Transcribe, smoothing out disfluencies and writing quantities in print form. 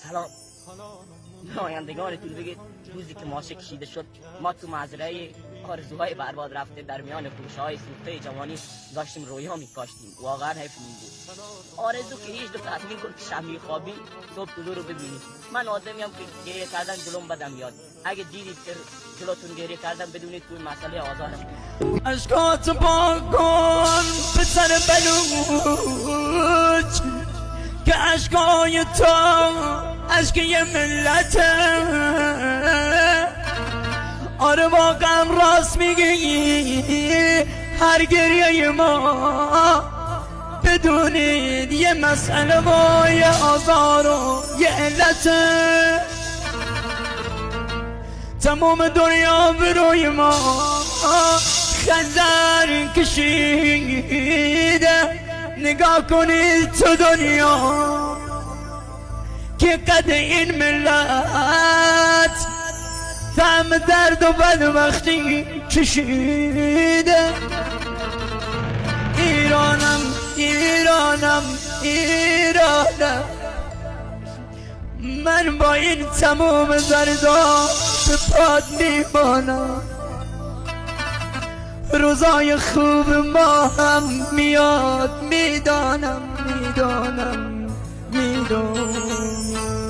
سلام به آیندگانتون بگید روزی که ماشه کشیده شد ما تو مزرعه آرزوهای برباد رفته در میان خوشهای سوخته جوانی داشتیم رویا میکاشتیم. واقعا حیف بود. آرزو که هیچ دفعه تصمیم کن که شب میخوابی صبح طلوع رو ببینی. من آدمیم که گریه کردن جلوم بدم میاد. اگه دیدید که جلوتون گریه کردن بدونید توی مسئله آزارم. اشکات با کن به سر بلوچ که اشکای تو اشک یه ملته. آره واقعا راست میگی هر گریه ما بدونید یه مسئله و یه آزار و یه علته. تمام دنیا به روی ما خنجر کشیده. نگاه کنید تو دنیا که قد این ملت طعم درد و بدبختی کشیده. ایرانم ایرانم ایرانم من با این تمام دردا به پاد میمانم. روزای خوب ما هم میاد میدانم میدانم میدانم.